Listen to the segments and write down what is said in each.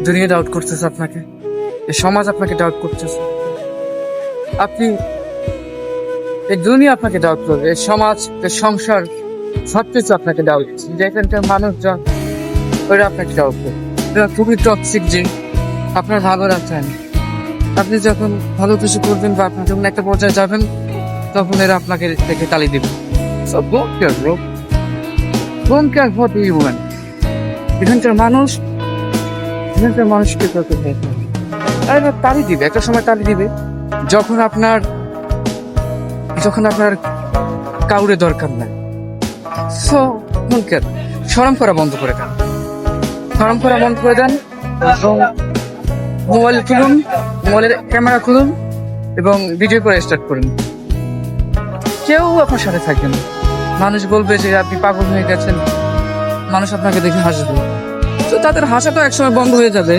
দুনিয়া ডাউট করতেছে আপনাকে, এই সমাজ আপনাকে ডাউট করতেছে, আপনি এই দুনিয়া আপনাকে ডাউট করবে, এই সমাজ, এই সংসার, সবকিছু আপনাকে ডাউট করছে। যেখানকার মানুষজন ওরা আপনাকে ডাউট করবে, এরা খুবই টক্সিক। যে আপনার ভালো রাখছেন, আপনি যখন ভালো কিছু করবেন বা আপনি যখন একটা পর্যায়ে যাবেন, তখন এরা আপনাকে দেখে তালি দেবে। So don't care, bro. Don't care what you want. এখানকার মানুষকে তালি দিবে, একটা সময় তালি দিবে যখন আপনার কাউরে দরকার নাই। সো ডোন্ট কেয়ার, শরম করা বন্ধ করে দেন, শরম করা বন্ধ করে দেন এবং মোবাইল খুলুন, মোবাইলের ক্যামেরা খুলুন এবং ভিডিও করে স্টার্ট করুন। কেউ আপনার সাথে থাকবে না, মানুষ বলবে যে আপনি পাগল হয়ে গেছেন, মানুষ আপনাকে দেখে হাসবে। তো তাদের হাসাটা একসময় বন্ধ হয়ে যাবে,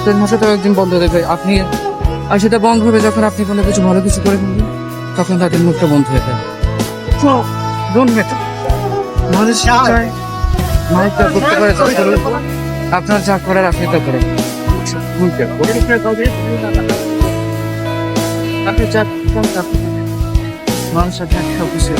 সেই হাসাটাও একদিন বন্ধ হয়ে যাবে। আপনি আর সেটা বন্ধ হবে যখন আপনি কোনো কিছু ভালো কিছু করে ফেলবেন, তখন তাদের মুখটা বন্ধ হয়ে যাবে। তো ডোন্ট ম্যাটার, মানুষ চায় মানুষ যা করতে পারে তা করুন, আপনার যা করার আপনি তা করেন। আপনি যা মানুষ আপনাকে সব কিছু